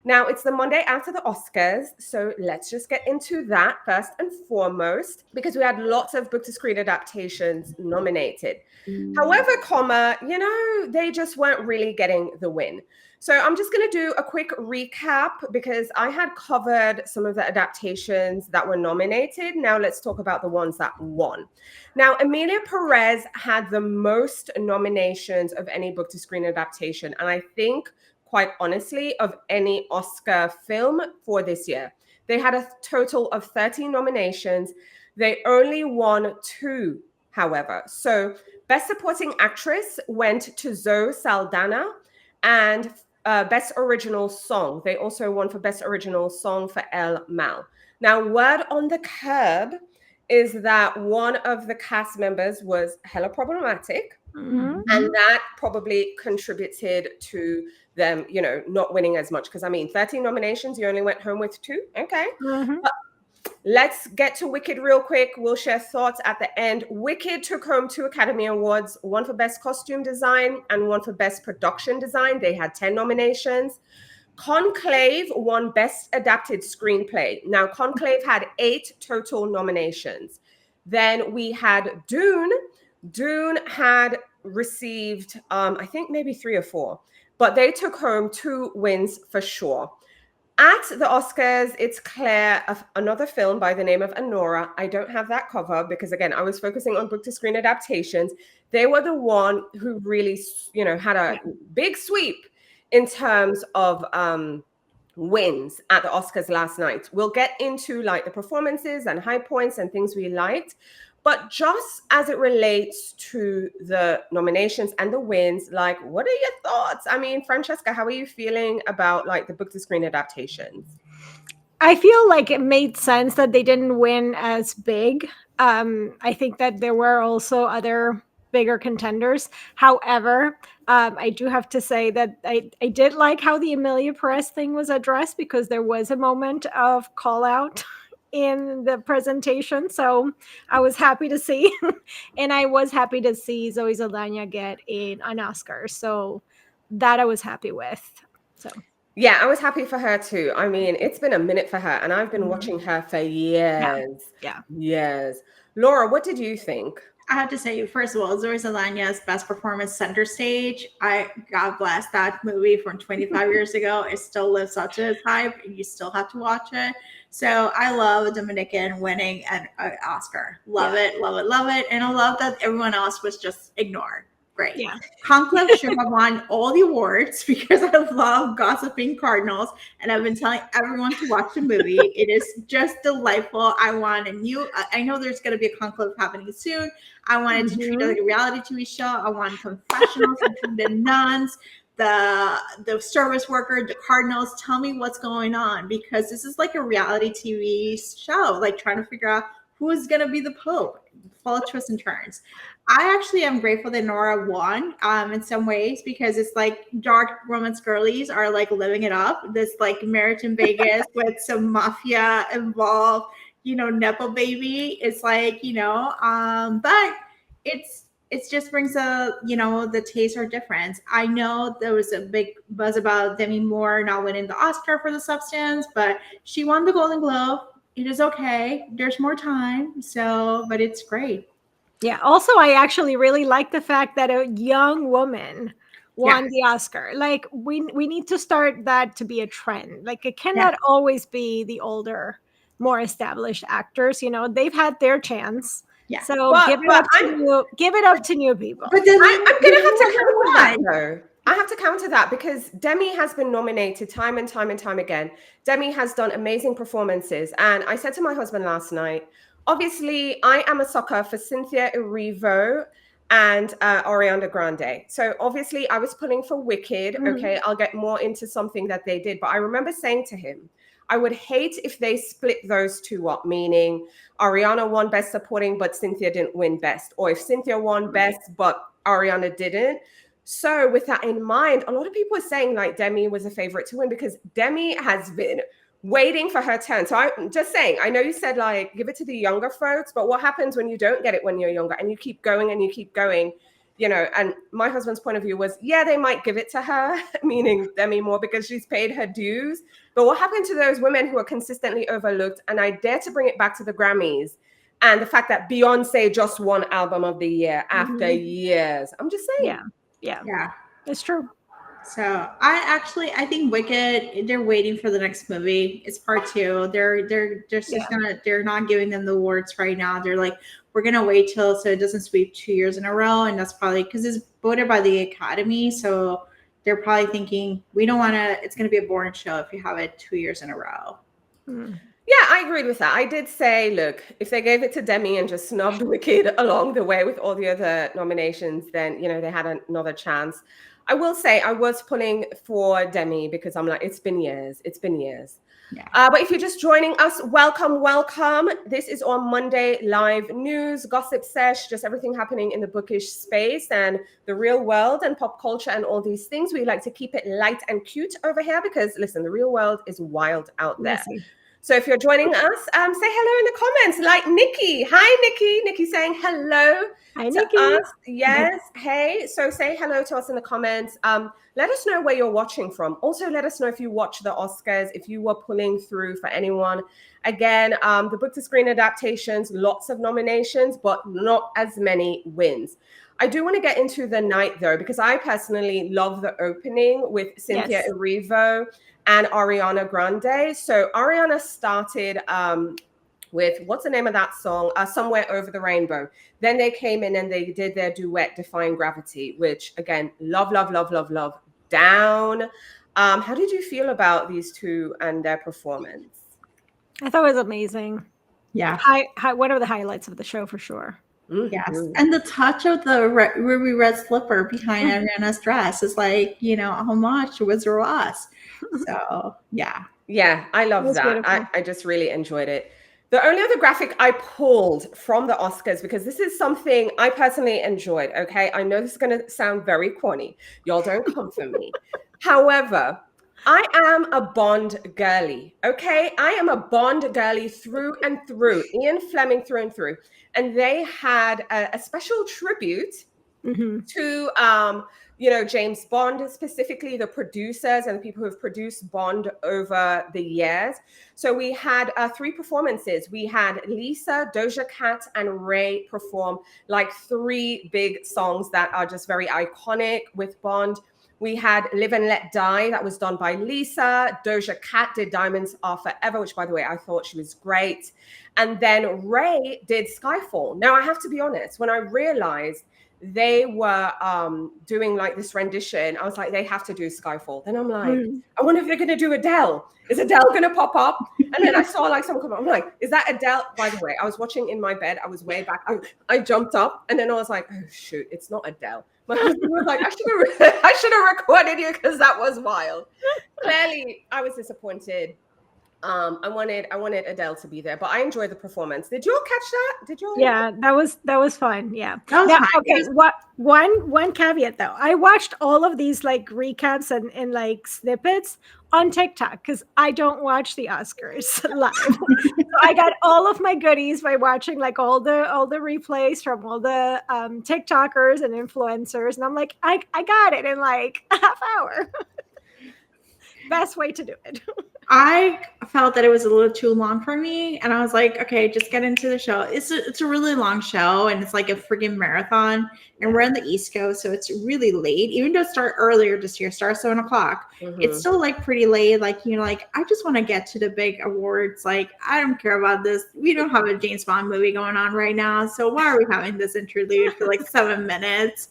Now, it's the Monday after the Oscars, so let's just get into that first and foremost, because we had lots of book to screen adaptations nominated. However, they just weren't really getting the win. So I'm just going to do a quick recap because I had covered some of the adaptations that were nominated. Now let's talk about the ones that won. Now, Emilia Perez had the most nominations of any book to screen adaptation, and I think quite honestly, of any Oscar film for this year. They had a total of 13 nominations. They only won 2, however. So, Best Supporting Actress went to Zoe Saldana, and Best Original Song. They also won for Best Original Song for El Mal. Now, word on the curb is that one of the cast members was hella problematic. Mm-hmm. And that probably contributed to them, not winning as much. Because 13 nominations, you only went home with 2. Okay. Mm-hmm. But let's get to Wicked real quick. We'll share thoughts at the end. Wicked took home 2 Academy Awards, one for Best Costume Design and one for Best Production Design. They had 10 nominations. Conclave won Best Adapted Screenplay. Now, Conclave had 8 total nominations. Then we had Dune. Dune had received, I think maybe 3 or 4, but they took home 2 wins for sure. At the Oscars, it's Claire, another film by the name of Anora. I don't have that cover because, again, I was focusing on book to screen adaptations. They were the one who really, had a big sweep in terms of wins at the Oscars last night. We'll get into like the performances and high points and things we liked. But just as it relates to the nominations and the wins, like, what are your thoughts? Francesca, how are you feeling about like the book to screen adaptations? I feel like it made sense that they didn't win as big. I think that there were also other bigger contenders. However, I do have to say that I did like how the Emilia Perez thing was addressed because there was a moment of call out in the presentation. So I was happy to see, and I was happy to see Zoe Saldana get an Oscar. So that I was happy with. So. Yeah, I was happy for her too. It's been a minute for her, and I've been watching her for years. Yeah. Years. Laura, what did you think? I have to say, first of all, Zoe Saldana's best performance, Center Stage. God bless that movie from 25 years ago. It still lives up to its hype. You still have to watch it. So I love a Dominican winning an Oscar. Love it, love it, love it. And I love that everyone else was just ignored. Great. Yeah. Conclave should have won all the awards because I love gossiping Cardinals, and I've been telling everyone to watch the movie. It is just delightful. I know there's going to be a Conclave happening soon. I wanted to treat it like a reality TV show. I want confessionals between the nuns, the service worker, the Cardinals. Tell me what's going on, because this is like a reality TV show, like trying to figure out who is going to be the Pope. Full of twists and turns. I actually am grateful that Nora won in some ways, because it's like dark romance girlies are like living it up. This like marriage in Vegas with some mafia involved, Nepo baby. It's like, but it just brings the tastes are different. I know there was a big buzz about Demi Moore not winning the Oscar for The Substance, but she won the Golden Globe. It is okay. There's more time. But it's great. Yeah. Also, I actually really like the fact that a young woman won the Oscar. Like we need to start that to be a trend. Like it cannot always be the older, more established actors. They've had their chance. Yeah. So give it up to new people. But then I'm gonna have to counter that though. I have to counter that because Demi has been nominated time and time and time again. Demi has done amazing performances. And I said to my husband last night, obviously, I am a sucker for Cynthia Erivo and Ariana Grande. So obviously, I was pulling for Wicked. Okay, I'll get more into something that they did. But I remember saying to him, I would hate if they split those two up, meaning Ariana won Best Supporting, but Cynthia didn't win Best. Or if Cynthia won Best, but Ariana didn't. So with that in mind, a lot of people are saying like Demi was a favorite to win because Demi has been waiting for her turn. So I'm just saying, I know you said like, give it to the younger folks, but what happens when you don't get it when you're younger and you keep going and you keep going? and my husband's point of view was, yeah, they might give it to her, meaning Demi Moore, because she's paid her dues. But what happened to those women who are consistently overlooked? And I dare to bring it back to the Grammys and the fact that Beyonce just won Album of the Year after years. I'm just saying. Yeah. It's true. So I think Wicked, they're waiting for the next movie. It's part 2. They're just they're not giving them the awards right now. They're like, we're gonna wait till so it doesn't sweep 2 years in a row, and that's probably because it's voted by the Academy. So they're probably thinking we don't want to. It's gonna be a boring show if you have it 2 years in a row. Yeah, I agreed with that. I did say, look, if they gave it to Demi and just snubbed Wicked along the way with all the other nominations, then they had another chance. I will say I was pulling for Demi because I'm like, it's been years. Yeah. But if you're just joining us, welcome. This is on Monday Live News, Gossip Sesh, just everything happening in the bookish space and the real world and pop culture and all these things. We like to keep it light and cute over here because, listen, the real world is wild out there. So if you're joining us, say hello in the comments, like Nikki. Hi, Nikki. Nikki saying hello to us. Yes. Hey. So say hello to us in the comments. Let us know where you're watching from. Also, let us know if you watch the Oscars, if you were pulling through for anyone. Again, the book to screen adaptations, lots of nominations, but not as many wins. I do want to get into the night, though, because I personally love the opening with Cynthia Erivo and Ariana Grande. So Ariana started with, what's the name of that song? Somewhere Over the Rainbow. Then they came in and they did their duet, Defying Gravity, which, again, love. Down. How did you feel about these two and their performance? I thought it was amazing. Yeah. One of the highlights of the show for sure. Yes. And the touch of the ruby red slipper behind Ariana's dress is like, a homage to Wizard of Oz. So, yeah. Yeah, I love that. I just really enjoyed it. The only other graphic I pulled from the Oscars, because this is something I personally enjoyed, okay? I know this is going to sound very corny. Y'all don't come for me. However, I am a Bond girly, okay? I am a Bond girly through and through. Ian Fleming through and through. And they had a special tribute to, James Bond, specifically the producers and the people who have produced Bond over the years. So we had 3 performances. We had Lisa, Doja Cat, and Ray perform like 3 big songs that are just very iconic with Bond. We had Live and Let Die. That was done by Lisa. Doja Cat did Diamonds Are Forever, which, by the way, I thought she was great. And then Ray did Skyfall. Now, I have to be honest, when I realized they were doing like this rendition, I was like, they have to do Skyfall. Then I'm like, I wonder if they're going to do Adele. Is Adele going to pop up? And then I saw like someone come up. I'm like, is that Adele? By the way, I was watching in my bed. I was way back. I jumped up and then I was like, oh, shoot, it's not Adele. My husband was like, I should have recorded you because that was wild. Clearly, I was disappointed. I wanted Adele to be there, but I enjoyed the performance. Did you all catch that? Did you all? Yeah, that was fun. Yeah. That was fun. Okay. One caveat though. I watched all of these like recaps and like snippets on TikTok because I don't watch the Oscars live. So I got all of my goodies by watching like all the replays from all the TikTokers and influencers, and I'm like, I got it in like a half hour. Best way to do it. I felt that it was a little too long for me, and I was like, okay, just get into the show. It's a really long show, and it's like a freaking marathon, and we're on the East Coast, so it's really late. Even though it started earlier this year, starts 7 o'clock, it's still like pretty late. Like, like I just want to get to the big awards. Like, I don't care about this. We don't have a James Bond movie going on right now, so why are we having this interlude for like 7 minutes?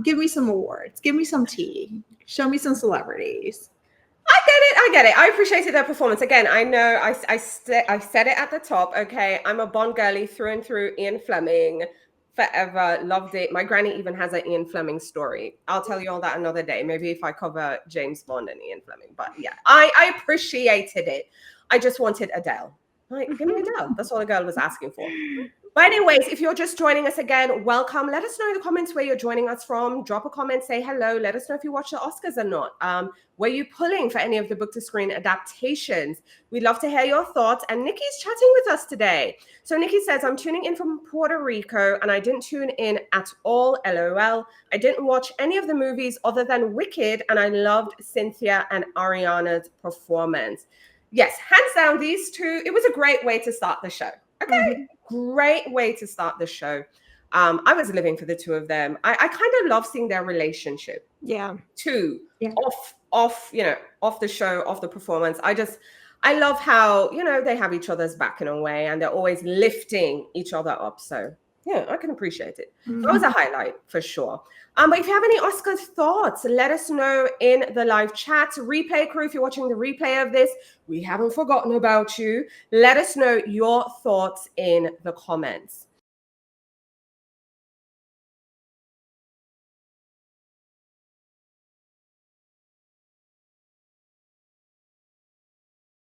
Give me some awards. Give me some tea. Show me some celebrities. I get it. I appreciated their performance. Again, I know I said it at the top. Okay, I'm a Bond girly through and through. Ian Fleming, forever loved it. My granny even has an Ian Fleming story. I'll tell you all that another day. Maybe if I cover James Bond and Ian Fleming. But yeah, I appreciated it. I just wanted Adele. Like, give me Adele. That's all the girl was asking for. But anyways, if you're just joining us again, welcome. Let us know in the comments where you're joining us from. Drop a comment, say hello. Let us know if you watch the Oscars or not. Were you pulling for any of the book to screen adaptations? We'd love to hear your thoughts. And Nikki's chatting with us today. So Nikki says, I'm tuning in from Puerto Rico and I didn't tune in at all. LOL. I didn't watch any of the movies other than Wicked, and I loved Cynthia and Ariana's performance. Yes, hands down, these two, it was a great way to start the show. Okay, great way to start the show. I was living for the two of them. I kind of love seeing their relationship. Yeah. Too. Yeah. Off the show, off the performance. I love how, they have each other's back in a way and they're always lifting each other up. So yeah, I can appreciate it. That was a highlight for sure. But if you have any Oscar thoughts, let us know in the live chat. Replay crew, if you're watching the replay of this, we haven't forgotten about you. Let us know your thoughts in the comments.